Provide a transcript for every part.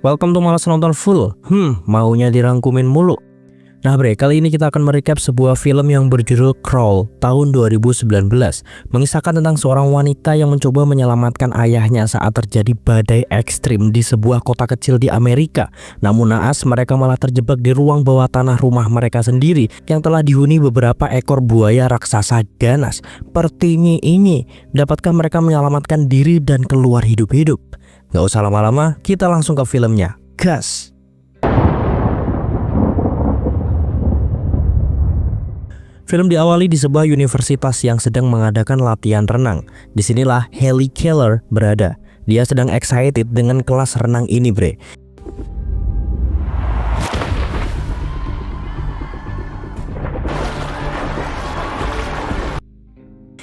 Welcome to Malas Nonton Full. Maunya dirangkumin mulu. Nah bre, kali ini kita akan merecap sebuah film yang berjudul Crawl tahun 2019, mengisahkan tentang seorang wanita yang mencoba menyelamatkan ayahnya saat terjadi badai ekstrim di sebuah kota kecil di Amerika. Namun naas, mereka malah terjebak di ruang bawah tanah rumah mereka sendiri yang telah dihuni beberapa ekor buaya raksasa ganas. Pertingi ini, dapatkah mereka menyelamatkan diri dan keluar hidup-hidup? Gak usah lama-lama, kita langsung ke filmnya. Gas! Film diawali di sebuah universitas yang sedang mengadakan latihan renang. Disinilah Haley Keller berada. Dia sedang excited dengan kelas renang ini, bre.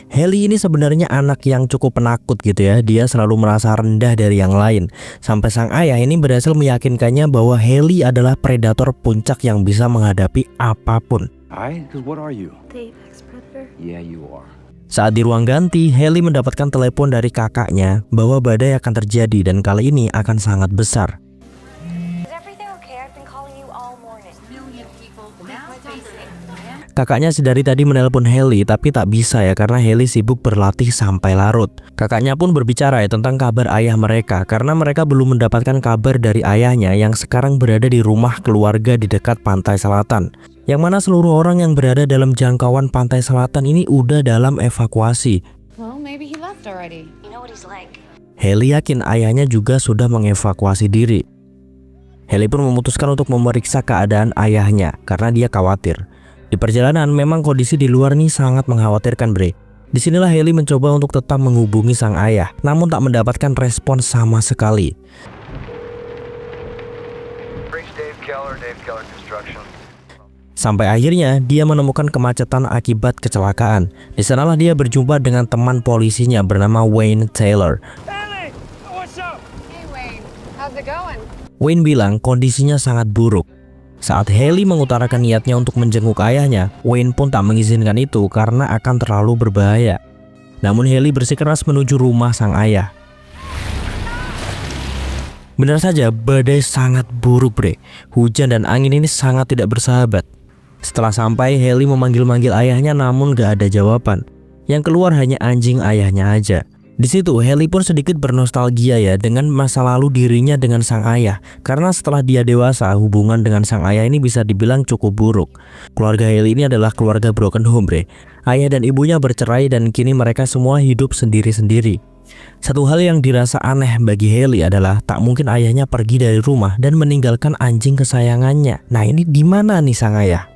Haley ini sebenarnya anak yang cukup penakut gitu ya. Dia selalu merasa rendah dari yang lain. Sampai sang ayah ini berhasil meyakinkannya bahwa Haley adalah predator puncak yang bisa menghadapi apapun. Hi, what are you? The apex predator. Yeah, you are. Saat di ruang ganti, Haley mendapatkan telepon dari kakaknya bahwa badai akan terjadi dan kali ini akan sangat besar. Is everything okay? I've been calling you all morning. Kakaknya dari tadi menelpon Haley tapi tak bisa ya karena Haley sibuk berlatih sampai larut. Kakaknya pun berbicara ya tentang kabar ayah mereka karena mereka belum mendapatkan kabar dari ayahnya yang sekarang berada di rumah keluarga di dekat pantai selatan. Yang mana seluruh orang yang berada dalam jangkauan pantai selatan ini udah dalam evakuasi. Well, maybe he left already. You know what he's like. Haley yakin ayahnya juga sudah mengevakuasi diri. Haley pun memutuskan untuk memeriksa keadaan ayahnya karena dia khawatir. Di perjalanan memang kondisi di luar nih sangat mengkhawatirkan, bre. Disinilah Haley mencoba untuk tetap menghubungi sang ayah, namun tak mendapatkan respon sama sekali. Sampai akhirnya dia menemukan kemacetan akibat kecelakaan. Di sanalah dia berjumpa dengan teman polisinya bernama Wayne Taylor. Hey Wayne, how's it going? Wayne bilang kondisinya sangat buruk. Saat Haley mengutarakan niatnya untuk menjenguk ayahnya, Wayne pun tak mengizinkan itu karena akan terlalu berbahaya. Namun Haley bersikeras menuju rumah sang ayah. Benar saja, badai sangat buruk, bre. Hujan dan angin ini sangat tidak bersahabat. Setelah sampai, Haley memanggil-manggil ayahnya namun gak ada jawaban. Yang keluar hanya anjing ayahnya aja. Di situ Haley pun sedikit bernostalgia ya dengan masa lalu dirinya dengan sang ayah. Karena setelah dia dewasa, hubungan dengan sang ayah ini bisa dibilang cukup buruk. Keluarga Haley ini adalah keluarga broken home, bre. Ayah dan ibunya bercerai dan kini mereka semua hidup sendiri-sendiri. Satu hal yang dirasa aneh bagi Haley adalah tak mungkin ayahnya pergi dari rumah dan meninggalkan anjing kesayangannya. Nah ini di mana nih sang ayah?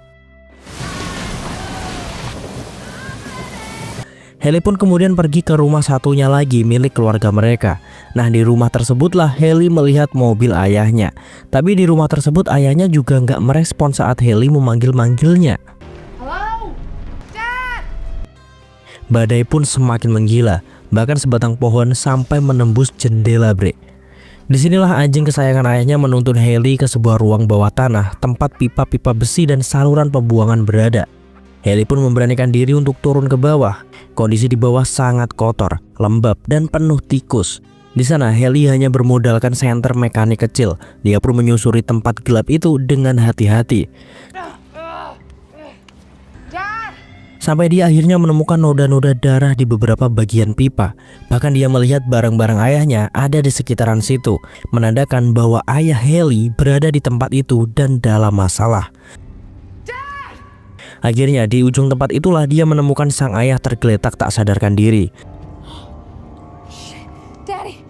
Haley pun kemudian pergi ke rumah satunya lagi milik keluarga mereka. Nah di rumah tersebutlah Haley melihat mobil ayahnya. Tapi di rumah tersebut ayahnya juga nggak merespon saat Haley memanggil-manggilnya. Hello? Dad! Badai pun semakin menggila. Bahkan sebatang pohon sampai menembus jendela, bre. Disinilah anjing kesayangan ayahnya menuntun Haley ke sebuah ruang bawah tanah tempat pipa-pipa besi dan saluran pembuangan berada. Haley pun memberanikan diri untuk turun ke bawah. Kondisi di bawah sangat kotor, lembab, dan penuh tikus. Di sana Haley hanya bermodalkan senter mekanik kecil. Dia pun menyusuri tempat gelap itu dengan hati-hati. Dad! Sampai dia akhirnya menemukan noda-noda darah di beberapa bagian pipa. Bahkan dia melihat barang-barang ayahnya ada di sekitaran situ, menandakan bahwa ayah Haley berada di tempat itu dan dalam masalah. Akhirnya di ujung tempat itulah dia menemukan sang ayah tergeletak tak sadarkan diri. Daddy!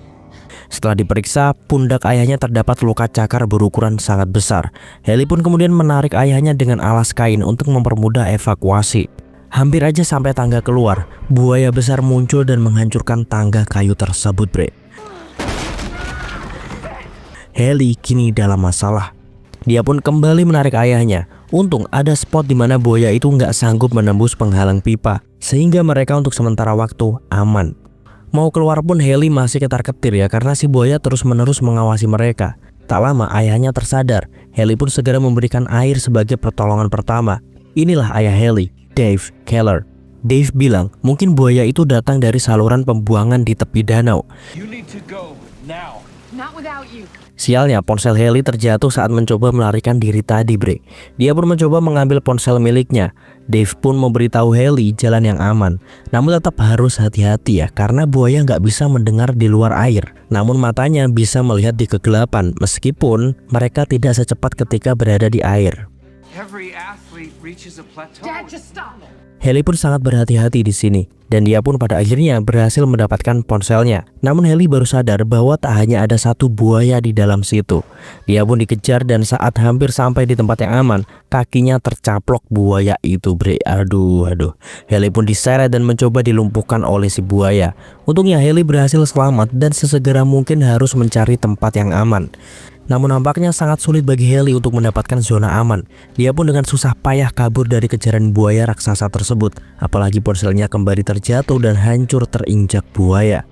Setelah diperiksa, pundak ayahnya terdapat luka cakar berukuran sangat besar. Haley pun kemudian menarik ayahnya dengan alas kain untuk mempermudah evakuasi. Hampir aja sampai tangga keluar, buaya besar muncul dan menghancurkan tangga kayu tersebut, bre. Haley kini dalam masalah. Dia pun kembali menarik ayahnya. Untung ada spot di mana buaya itu nggak sanggup menembus penghalang pipa, sehingga mereka untuk sementara waktu aman. Mau keluar pun Haley masih ketar-ketir ya karena si buaya terus-menerus mengawasi mereka. Tak lama ayahnya tersadar. Haley pun segera memberikan air sebagai pertolongan pertama. Inilah ayah Haley, Dave Keller. Dave bilang mungkin buaya itu datang dari saluran pembuangan di tepi danau. You need to go now. Not without you. Sialnya ponsel Haley terjatuh saat mencoba melarikan diri tadi, bre. Dia pun mencoba mengambil ponsel miliknya. Dave pun memberitahu Haley jalan yang aman. Namun tetap harus hati-hati ya, karena buaya nggak bisa mendengar di luar air. Namun matanya bisa melihat di kegelapan, meskipun mereka tidak secepat ketika berada di air. Every athlete reaches a plateau. Dad, just stop. Haley pun sangat berhati-hati di sini, dan dia pun pada akhirnya berhasil mendapatkan ponselnya. Namun Haley baru sadar bahwa tak hanya ada satu buaya di dalam situ. Dia pun dikejar dan saat hampir sampai di tempat yang aman, kakinya tercaplok buaya itu, bre. Aduh. Haley pun diseret dan mencoba dilumpuhkan oleh si buaya. Untungnya Haley berhasil selamat dan sesegera mungkin harus mencari tempat yang aman. Namun nampaknya sangat sulit bagi Haley untuk mendapatkan zona aman. Dia pun dengan susah payah kabur dari kejaran buaya raksasa tersebut. Apalagi ponselnya kembali terjatuh dan hancur terinjak buaya.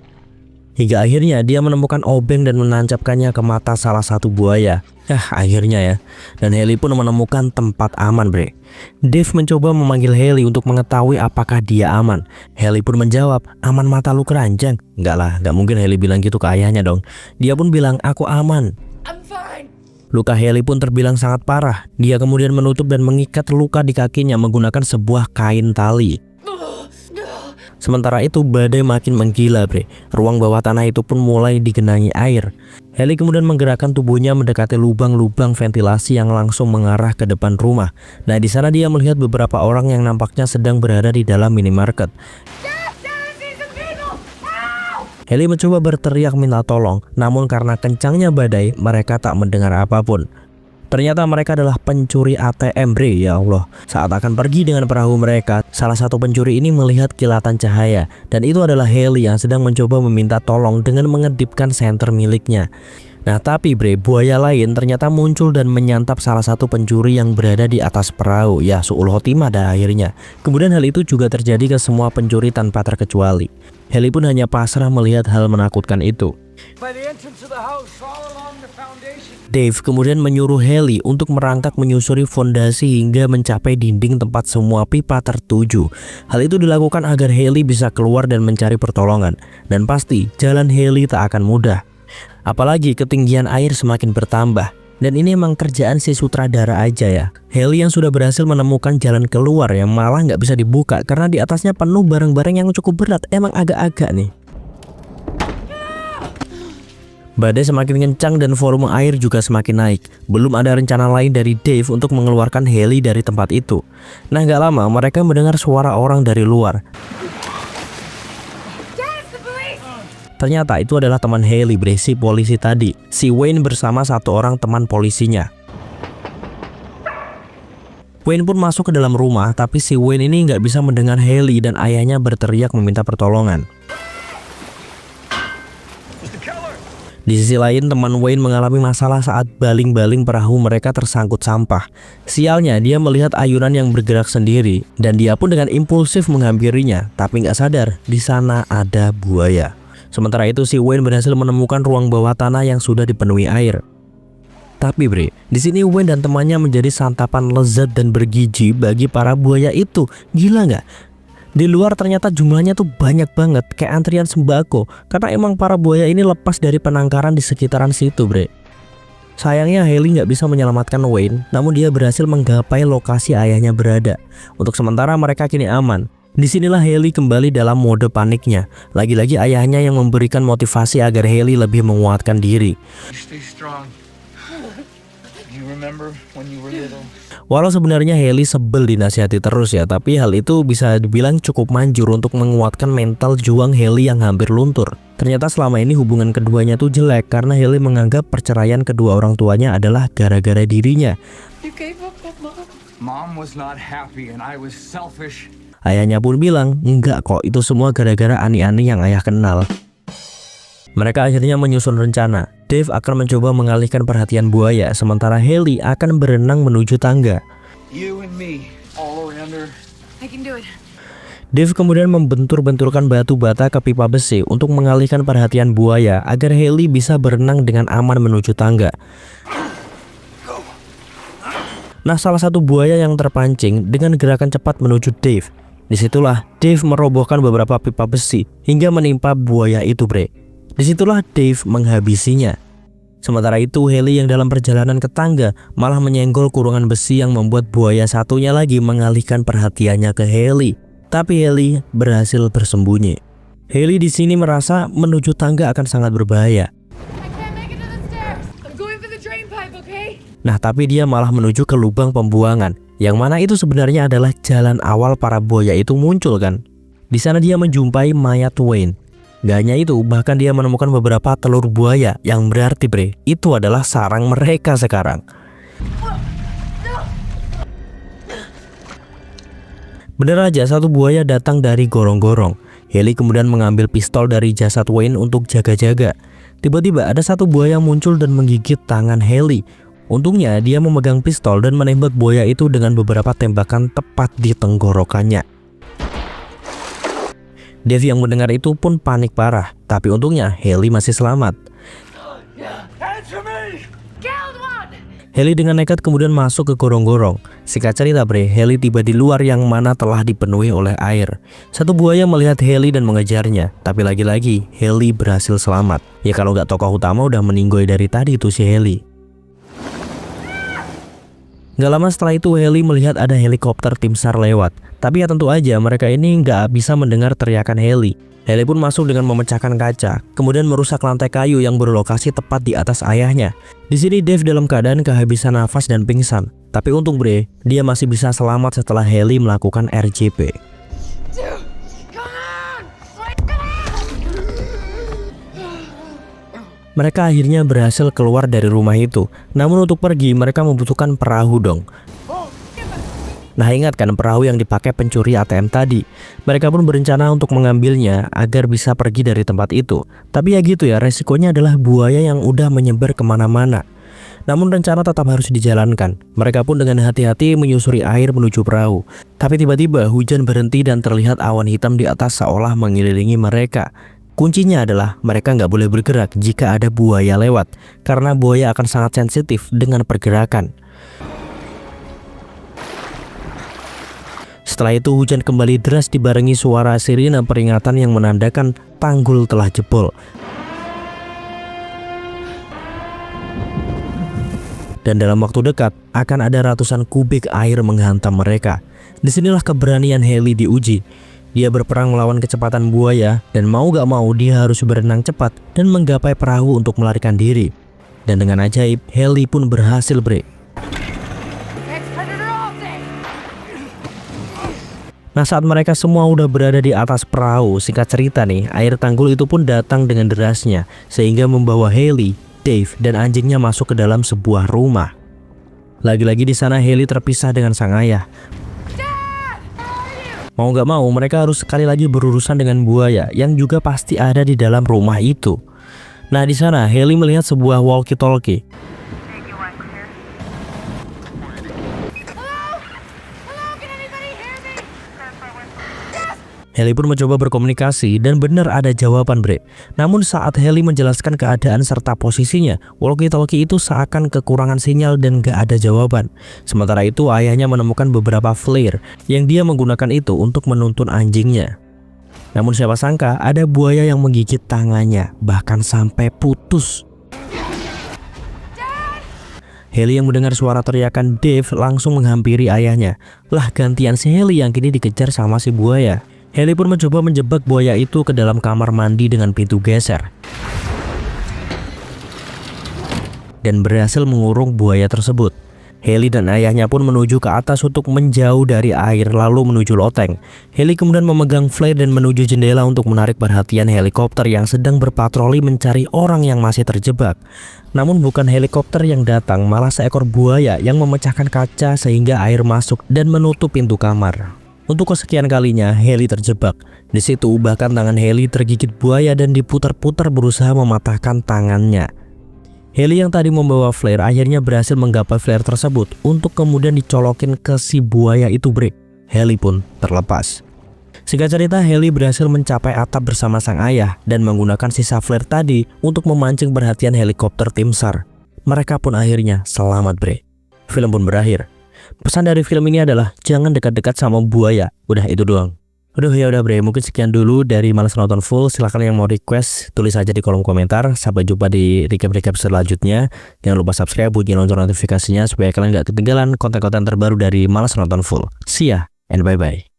Hingga akhirnya dia menemukan obeng dan menancapkannya ke mata salah satu buaya. Akhirnya ya. Dan Haley pun menemukan tempat aman, bre. Dave mencoba memanggil Haley untuk mengetahui apakah dia aman. Haley pun menjawab, "Aman mata lu keranjang." Enggak lah, gak mungkin Haley bilang gitu ke ayahnya dong. Dia pun bilang, "Aku aman." I'm fine. Luka Haley pun terbilang sangat parah. Dia kemudian menutup dan mengikat luka di kakinya menggunakan sebuah kain tali. Sementara itu badai makin menggila, bre. Ruang bawah tanah itu pun mulai digenangi air. Haley kemudian menggerakkan tubuhnya mendekati lubang-lubang ventilasi yang langsung mengarah ke depan rumah. Nah, di sana dia melihat beberapa orang yang nampaknya sedang berada di dalam minimarket. Haley mencoba berteriak minta tolong, namun karena kencangnya badai, mereka tak mendengar apapun. Ternyata mereka adalah pencuri ATM, bre. Ya Allah. Saat akan pergi dengan perahu mereka, salah satu pencuri ini melihat kilatan cahaya, dan itu adalah Haley yang sedang mencoba meminta tolong dengan mengedipkan senter miliknya. Nah tapi bre, buaya lain ternyata muncul dan menyantap salah satu pencuri yang berada di atas perahu. Ya, su'ul khotimah dah akhirnya. Kemudian hal itu juga terjadi ke semua pencuri tanpa terkecuali. Haley pun hanya pasrah melihat hal menakutkan itu. By the entrance of the house, all along the foundation. Dave kemudian menyuruh Haley untuk merangkak menyusuri fondasi hingga mencapai dinding tempat semua pipa tertuju. Hal itu dilakukan agar Haley bisa keluar dan mencari pertolongan. Dan pasti jalan Haley tak akan mudah. Apalagi ketinggian air semakin bertambah. Dan ini emang kerjaan si sutradara aja ya. Haley yang sudah berhasil menemukan jalan keluar yang malah nggak bisa dibuka karena di atasnya penuh barang-barang yang cukup berat. Emang agak-agak nih. Badai semakin kencang dan volume air juga semakin naik. Belum ada rencana lain dari Dave untuk mengeluarkan Haley dari tempat itu. Nah gak lama mereka mendengar suara orang dari luar. Ternyata itu adalah teman Haley, si polisi tadi. Si Wayne bersama satu orang teman polisinya. Wayne pun masuk ke dalam rumah, tapi si Wayne ini nggak bisa mendengar Haley dan ayahnya berteriak meminta pertolongan. Di sisi lain, teman Wayne mengalami masalah saat baling-baling perahu mereka tersangkut sampah. Sialnya, dia melihat ayunan yang bergerak sendiri, dan dia pun dengan impulsif menghampirinya. Tapi nggak sadar, di sana ada buaya. Sementara itu, si Wayne berhasil menemukan ruang bawah tanah yang sudah dipenuhi air. Tapi bre, di sini Wayne dan temannya menjadi santapan lezat dan bergizi bagi para buaya itu. Gila nggak? Di luar ternyata jumlahnya tuh banyak banget, kayak antrian sembako. Karena emang para buaya ini lepas dari penangkaran di sekitaran situ, bre. Sayangnya Haley nggak bisa menyelamatkan Wayne, namun dia berhasil menggapai lokasi ayahnya berada. Untuk sementara mereka kini aman. Disinilah Haley kembali dalam mode paniknya. Lagi-lagi ayahnya yang memberikan motivasi agar Haley lebih menguatkan diri. Stay strong. You remember when you were little? Walau sebenarnya Haley sebel dinasihati terus ya, tapi hal itu bisa dibilang cukup manjur untuk menguatkan mental juang Haley yang hampir luntur. Ternyata selama ini hubungan keduanya tuh jelek karena Haley menganggap perceraian kedua orang tuanya adalah gara-gara dirinya. You gave up on Mom? Mom was not happy and I was selfish. Ayahnya pun bilang, enggak kok, itu semua gara-gara ani-ani yang ayah kenal. Mereka akhirnya menyusun rencana. Dave akan mencoba mengalihkan perhatian buaya, sementara Haley akan berenang menuju tangga. You and me, all around her. I can do it. Dave kemudian membentur-benturkan batu bata ke pipa besi untuk mengalihkan perhatian buaya agar Haley bisa berenang dengan aman menuju tangga. Nah, salah satu buaya yang terpancing dengan gerakan cepat menuju Dave. Disitulah Dave merobohkan beberapa pipa besi hingga menimpa buaya itu, bre. Disitulah Dave menghabisinya. Sementara itu Haley yang dalam perjalanan ke tangga malah menyenggol kurungan besi yang membuat buaya satunya lagi mengalihkan perhatiannya ke Haley. Tapi Haley berhasil bersembunyi. Haley di sini merasa menuju tangga akan sangat berbahaya. I can't make it to the stairs. I'm going for the drain pipe, okay? Nah, tapi dia malah menuju ke lubang pembuangan, yang mana itu sebenarnya adalah jalan awal para buaya itu muncul kan. Di sana dia menjumpai mayat Wayne. Gak hanya itu, bahkan dia menemukan beberapa telur buaya, yang berarti itu adalah sarang mereka sekarang. Bener aja, satu buaya datang dari gorong-gorong. Haley kemudian mengambil pistol dari jasad Wayne untuk jaga-jaga. Tiba-tiba ada satu buaya muncul dan menggigit tangan Haley. Untungnya dia memegang pistol dan menembak buaya itu dengan beberapa tembakan tepat di tenggorokannya. Dave yang mendengar itu pun panik parah, tapi untungnya Haley masih selamat. Answer me! Killed one! Haley dengan nekat kemudian masuk ke gorong-gorong. Singkat cerita Haley tiba di luar yang mana telah dipenuhi oleh air. Satu buaya melihat Haley dan mengejarnya, tapi lagi-lagi Haley berhasil selamat. Ya kalau nggak tokoh utama udah meninggoy dari tadi itu si Haley. Gak lama setelah itu Haley melihat ada helikopter tim SAR lewat. Tapi ya tentu aja mereka ini nggak bisa mendengar teriakan Haley. Haley pun masuk dengan memecahkan kaca, kemudian merusak lantai kayu yang berlokasi tepat di atas ayahnya. Di sini Dave dalam keadaan kehabisan nafas dan pingsan. Tapi untung dia masih bisa selamat setelah Haley melakukan RJP. Dude, come on! Mereka akhirnya berhasil keluar dari rumah itu. Namun untuk pergi mereka membutuhkan perahu dong. Nah ingat kan perahu yang dipakai pencuri ATM tadi. Mereka pun berencana untuk mengambilnya agar bisa pergi dari tempat itu. Tapi ya gitu ya, resikonya adalah buaya yang udah menyebar kemana-mana. Namun rencana tetap harus dijalankan. Mereka pun dengan hati-hati menyusuri air menuju perahu. Tapi tiba-tiba hujan berhenti dan terlihat awan hitam di atas seolah mengelilingi mereka. Kuncinya adalah mereka nggak boleh bergerak jika ada buaya lewat, karena buaya akan sangat sensitif dengan pergerakan. Setelah itu hujan kembali deras dibarengi suara sirine peringatan yang menandakan tanggul telah jebol. Dan dalam waktu dekat akan ada ratusan kubik air menghantam mereka. Disinilah keberanian Haley diuji. Dia berperang melawan kecepatan buaya dan mau gak mau dia harus berenang cepat dan menggapai perahu untuk melarikan diri. Dan dengan ajaib Haley pun berhasil Ex-predator all day! Nah saat mereka semua udah berada di atas perahu, singkat cerita nih, air tanggul itu pun datang dengan derasnya sehingga membawa Haley, Dave, dan anjingnya masuk ke dalam sebuah rumah. Lagi-lagi di sana Haley terpisah dengan sang ayah. Mau gak mau mereka harus sekali lagi berurusan dengan buaya yang juga pasti ada di dalam rumah itu. Nah di sana Haley melihat sebuah walkie-talkie. Haley pun mencoba berkomunikasi dan benar ada jawaban Namun saat Haley menjelaskan keadaan serta posisinya, walkie-talkie itu seakan kekurangan sinyal dan gak ada jawaban. Sementara itu ayahnya menemukan beberapa flare yang dia menggunakan itu untuk menuntun anjingnya. Namun siapa sangka ada buaya yang menggigit tangannya, bahkan sampai putus. Haley yang mendengar suara teriakan Dave langsung menghampiri ayahnya. Lah gantian si Haley yang kini dikejar sama si buaya. Haley pun mencoba menjebak buaya itu ke dalam kamar mandi dengan pintu geser dan berhasil mengurung buaya tersebut. Haley dan ayahnya pun menuju ke atas untuk menjauh dari air lalu menuju loteng. Haley kemudian memegang flare dan menuju jendela untuk menarik perhatian helikopter yang sedang berpatroli mencari orang yang masih terjebak. Namun bukan helikopter yang datang, malah seekor buaya yang memecahkan kaca sehingga air masuk dan menutup pintu kamar. Untuk kesekian kalinya Haley terjebak. Di situ bahkan tangan Haley tergigit buaya dan diputar-putar berusaha mematahkan tangannya. Haley yang tadi membawa flare akhirnya berhasil menggapai flare tersebut untuk kemudian dicolokin ke si buaya itu Haley pun terlepas. Singkat cerita Haley berhasil mencapai atap bersama sang ayah dan menggunakan sisa flare tadi untuk memancing perhatian helikopter tim SAR. Mereka pun akhirnya selamat Film pun berakhir. Pesan dari film ini adalah jangan dekat-dekat sama buaya. Udah itu doang. Aduh ya udah bre, mungkin sekian dulu dari Males Nonton Full. Silahkan yang mau request tulis aja di kolom komentar. Sampai jumpa di recap-recap selanjutnya. Jangan lupa subscribe, bunyi lonceng notifikasinya supaya kalian gak ketinggalan konten-konten terbaru dari Males Nonton Full. See ya and bye bye.